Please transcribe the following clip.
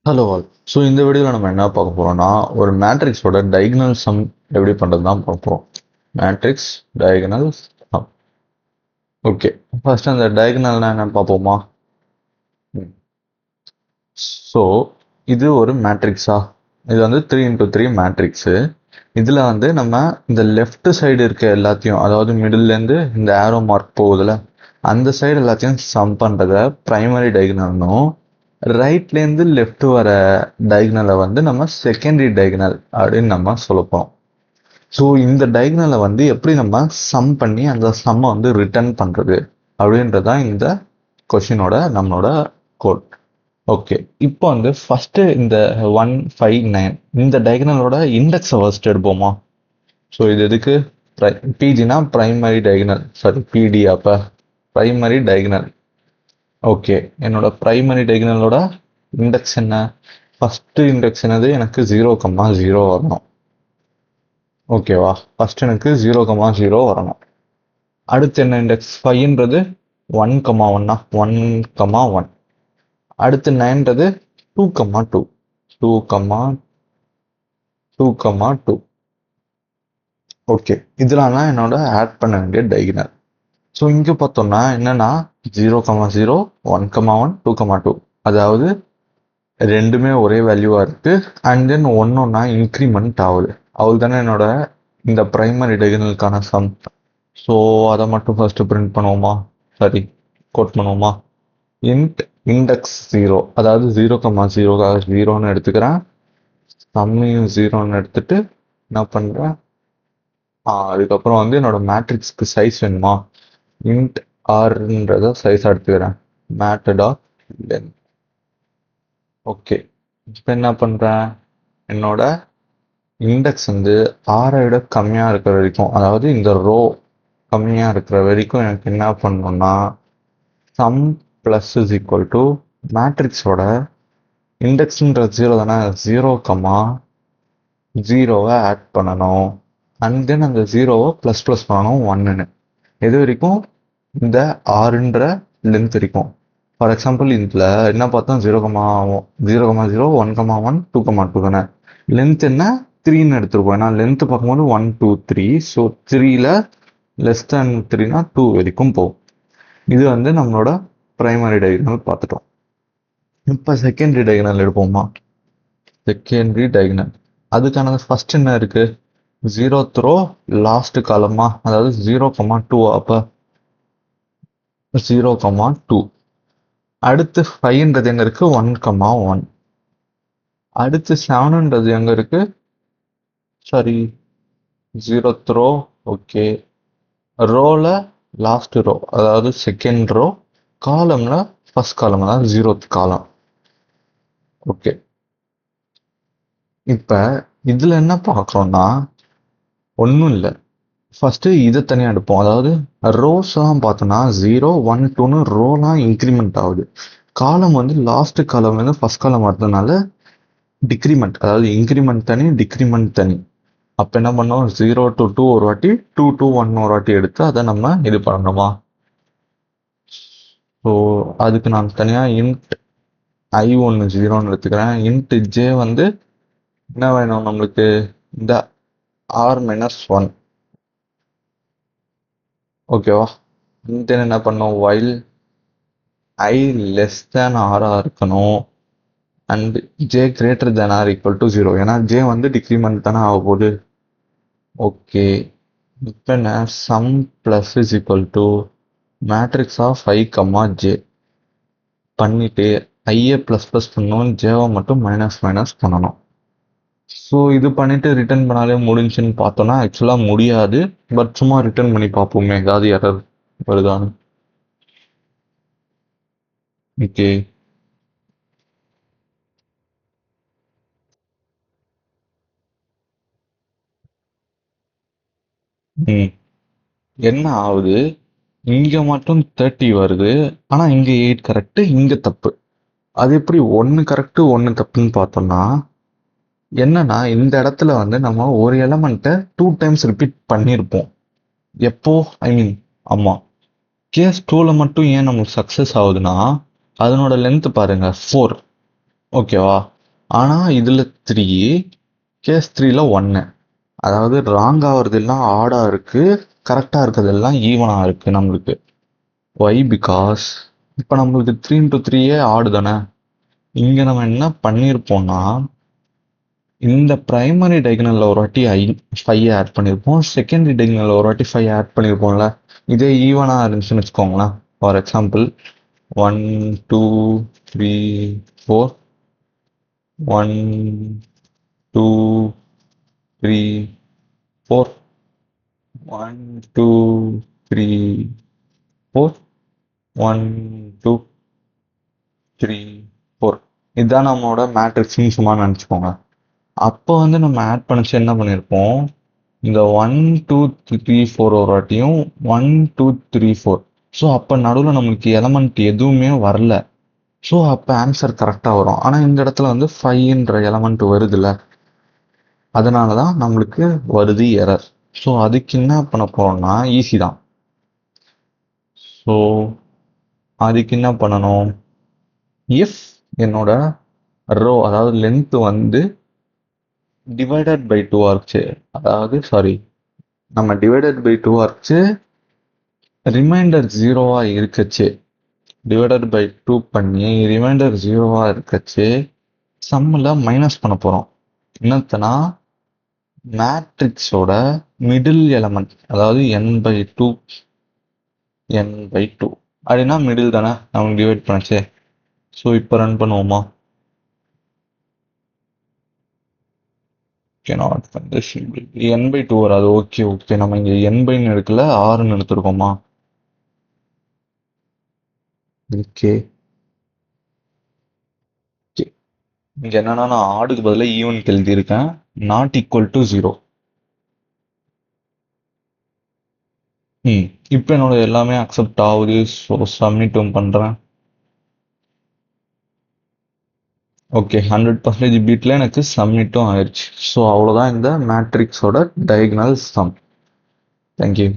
Hello all. So இந்த வீடியோவில் நம்ம என்ன பார்க்க போகிறோம்னா ஒரு மேட்ரிக்ஸோட டைகனல் சம் எப்படி பண்ணுறது தான் பார்ப்போம். Matrix diagonal sum. Okay, first அந்த டயகனல்னா என்ன பார்ப்போமா. ஸோ இது ஒரு மேட்ரிக்ஸா, இது வந்து 3x3 மேட்ரிக்ஸு. இதில் வந்து நம்ம இந்த லெஃப்ட் சைடு இருக்க எல்லாத்தையும், அதாவது மிடில்லேருந்து இந்த ஆரோ மார்க் போகுதுல, அந்த சைடு எல்லாத்தையும் சம் பண்ணுறத ப்ரைமரி டயகனல்னும், ரைட்லேருந்து லெஃப்ட் வர டயகனலை வந்து நம்ம செகண்டரி டயகனல் அப்படின்னு நம்ம சொல்லப்போம். ஸோ இந்த டயகனலை வந்து எப்படி நம்ம சம் பண்ணி அந்த சம்மை வந்து ரிட்டர்ன் பண்ணுறது அப்படின்றதான் இந்த கொஷினோட நம்மளோட கோட். ஓகே, இப்போ வந்து ஃபர்ஸ்ட் இந்த 159 இந்த டயகனலோட இண்டெக்ஸை ஃபர்ஸ்ட் எடுப்போமா. ஸோ இது எதுக்கு, பிஜினா பிரைமரி டயகனல், சாரி பிடி அப்போ பிரைமரி டயகனல். ஓகே, என்னோட பிரைமரி டயகனலோட இண்டெக்ஸ் என்ன, ஃபர்ஸ்ட் இண்டெக்ஸ் என்னது, எனக்கு 0,0 வரணும். ஓகேவா, ஃபர்ஸ்ட் எனக்கு 0,0 வரணும். அடுத்து என்ன இண்டெக்ஸ், 5ன்றது 1,1 1,1. அடுத்து 9ன்றது 2,2 2,2. ஓகே, இதெல்லாம் தான் என்னோட ஆட் பண்ண வேண்டிய டயகனல். ஸோ இங்கே பார்த்தோம்னா என்னன்னா 0,0 1,1 2,2, அதாவது ரெண்டுமே ஒரே வேல்யூவாக இருக்கு. அண்ட் தென் ஒன்னொன்னா இன்க்ரிமெண்ட் ஆகுது. அவள் தானே என்னோட இந்த பிரைமரி டயகனலுக்கான சம். ஸோ அதை மட்டும் ஃபர்ஸ்ட் பிரிண்ட் பண்ணுவோமா, சாரி கோட் பண்ணுவோமா. இன்ட் இண்டெக்ஸ் 0, அதாவது 0,0 0ன்னு எடுத்துக்கிறேன், சம்மையும் 0ன்னு எடுத்துட்டு என்ன பண்ணுறேன், அதுக்கப்புறம் வந்து என்னோட மேட்ரிக்ஸ்க்கு சைஸ் வேணுமா, இன்ட் ஆர்ன்றத சைஸ் எடுத்துக்கிறேன், மேட்டட் ஆஃப் லென்த். ஓகே, இப்போ என்ன பண்ணுறேன், என்னோட இண்டெக்ஸ் வந்து ஆரை விட கம்மியாக இருக்கிற வரைக்கும், அதாவது இந்த ரோ கம்மியாக இருக்கிற வரைக்கும் எனக்கு என்ன பண்ணணும்னா sum plus is equal to மேட்ரிக்ஸோட இண்டெக்ஸுன்றது 0 தானே, 0,0வை ஆட் பண்ணணும். அண்ட் தென் அந்த 0வை ப்ளஸ் பண்ணணும் 1ன்னு. எது வரைக்கும், இந்த ஆறுன்ற லென்த் வரைக்கும். ஃபார் எக்ஸாம்பிள் இதில் என்ன பார்த்தோம், 0,0 1,1 2,2 தானே. லென்த் என்ன 3ன்னு எடுத்துருப்போம், ஏன்னா லென்த் பார்க்கும்போது 1 2 3. ஸோ 3ல் லெஸ் தேன் 3னா 2 வரைக்கும் போகும். இது வந்து நம்மளோட பிரைமரி டயகனல் பார்த்துட்டோம். இப்போ செகண்டரி டயகனல் எடுப்போமா. செகண்டரி டயகனல் அதுக்கானது ஃபர்ஸ்ட் என்ன இருக்கு, 0th ரோ லாஸ்ட் காலமா, அதாவது 0,2. அப்போ 0,2. அடுத்து 5ன்றது எங்க இருக்கு, 1,1. அடுத்து 7ன்றது எங்க இருக்கு, சாரி 0th ரோ. ஓகே, ரோல லாஸ்ட் ரோ, அதாவது செகண்ட் ரோ, காலம்ல ஃபர்ஸ்ட் காலம், அதாவது 0th காலம். ஓகே, இப்போ இதுல என்ன பார்க்குறோம்னா ஒன்றும் இல்லை, ஃபர்ஸ்ட் இதை தனியாக எடுப்போம். அதாவது ரோஸ் தான் பார்த்தோம்னா 0 1 2ன்னு ரோலாம் இன்க்ரிமெண்ட் ஆகுது. காலம் வந்து லாஸ்ட் காலம் வந்து ஃபர்ஸ்ட் காலம் வரதுனால டிக்ரிமெண்ட், அதாவது இன்க்ரிமெண்ட் தனி டிக்ரிமெண்ட் தனி. அப்போ என்ன பண்ணோம், 0 to 2 ஒரு வாட்டி, 2 to 1 ஒரு வாட்டி எடுத்து அதை நம்ம இது பண்ணணுமா. ஸோ அதுக்கு நான் தனியாக இன்ட் i1 0ன்னு எடுத்துக்கிறேன். இன்ட் j வந்து என்ன வேணும் நம்மளுக்கு, இந்த r-1. ஓகேவா, தென் என்ன பண்ணோம், while i லெஸ் தேன் ஆரா இருக்கணும் and j greater than or equal to 0, ஏன்னா j வந்து டிக்ரிமெண்ட் தானே ஆக போகுது. ஓகே, இப்போ என்ன, sum plus is equal to matrix of i, j பண்ணிட்டு ஐயை ப்ளஸ் பண்ணணும், ஜேவை மட்டும் மைனஸ் பண்ணணும். ஸோ இது பண்ணிட்டு ரிட்டர்ன் பண்ணாலே முடிஞ்சுன்னு பார்த்தோன்னா ஆக்சுவலாக முடியாது. பட் சும்மா ரிட்டர்ன் பண்ணி பார்ப்போமே, ஏதாவது எரர் வருதான்னு. ஓகே, என்ன ஆகுது, இங்க மட்டும் 30 வருது, ஆனா இங்க 8 கரெக்ட், இங்க தப்பு. அது எப்படி ஒன்னு கரெக்ட் ஒன்னு தப்புன்னு பார்த்தோம்னா என்னன்னா, இந்த இடத்துல வந்து நம்ம ஒரு எலமெண்ட்டை 2 டைம்ஸ் ரிப்பீட் பண்ணியிருப்போம். எப்போ, ஐ மீன் ஆமா, கேஸ் 2ல மட்டும் ஏன் நமக்கு சக்சஸ் ஆகுதுன்னா அதனோட லென்த் பாருங்க 4. ஓகேவா, ஆனால் இதில் 3, கேஸ் 3ல 1. அதாவது ராங் ஆகிறதெல்லாம் ஆடாக இருக்குது, கரெக்டாக இருக்கிறதெல்லாம் ஈவனாக இருக்குது நம்மளுக்கு. ஒய் பிகாஸ் இப்போ நம்மளுக்கு 3 × 3 ஆடு தானே. இங்கே நம்ம என்ன பண்ணியிருப்போம்னா, இந்த பிரைமரி டைகனலில் ஒரு வாட்டி 5 ஆட் பண்ணியிருப்போம், செகண்டரி டைகனலில் ஒரு வாட்டி 5 ஆட் பண்ணியிருப்போம்ல. இதே ஈவனாக இருந்துச்சுன்னு வச்சுக்கோங்களேன். For example 1 2 3 4, 1 2 3 4, 1 2 3 4, 1 2 3 4. இதுதான் நம்மளோட மேட்ரிக்ஸ்னு சும்மா நினச்சிக்கோங்க. அப்போ வந்து நம்ம ஆட் பண்ணிச்சு என்ன பண்ணியிருப்போம், இந்த 1 2 3 4 ஒரு வாட்டியும் 1 2 3 4. ஸோ அப்போ நடுவில் நம்மளுக்கு எலமெண்ட் எதுவுமே வரல. ஸோ அப்போ ஆன்சர் கரெக்டாக வரும். ஆனால் இந்த இடத்துல வந்து 5ன்ற எலமெண்ட் வருதுல்ல, அதனால தான் நம்மளுக்கு வருது எரர். ஸோ அதுக்கு என்ன பண்ண போகிறோம்னா ஈஸி தான். ஸோ அதுக்கு என்ன பண்ணணும், இஃப் என்னோட ரோ அதாவது லென்த் வந்து டிவைடட் பை 2 ஆச்சு, அதாவது சாரி நம்ம டிவைடட் பை 2 ஆச்சு, ரிமைண்டர் 0வா இருக்கச்சு, டிவைடட் பை 2 பண்ணி ரிமைண்டர் 0வா இருக்கச்சு சம்மில் மைனஸ் பண்ண போகிறோம். என்னத்தனா மேட்ரிக்ஸோட மிடில் எலமெண்ட், அதாவது n/2 n/2 அப்படின்னா மிடில் தானே நமக்கு டிவைட் பண்ணச்சு. ஸோ இப்போ ரன் பண்ணுவோமா, cannot find the symbol. n/2 வராது. ஓகே ஓகே, நம்ம இங்கே n/ன்னு எடுக்கல, ஆறுன்னு எடுத்துருக்கோமா. ஓகே இங்க என்னன்னா நான் ஆடுக்கு பதிலாக ஈவன் எழுதியிருக்கேன், நாட் ஈக்குவல் டு 0. இப்போ என்னோட எல்லாமே அக்செப்ட் ஆகுது. ஸோ சப்மிட்டும் பண்ணுறேன். ஓகே 100% பீட்டில் எனக்கு சப்மிட்டும் ஆயிடுச்சு. ஸோ அவ்வளோதான் இந்த மேட்ரிக்ஸோட டயக்னல் சம். தேங்க்யூ.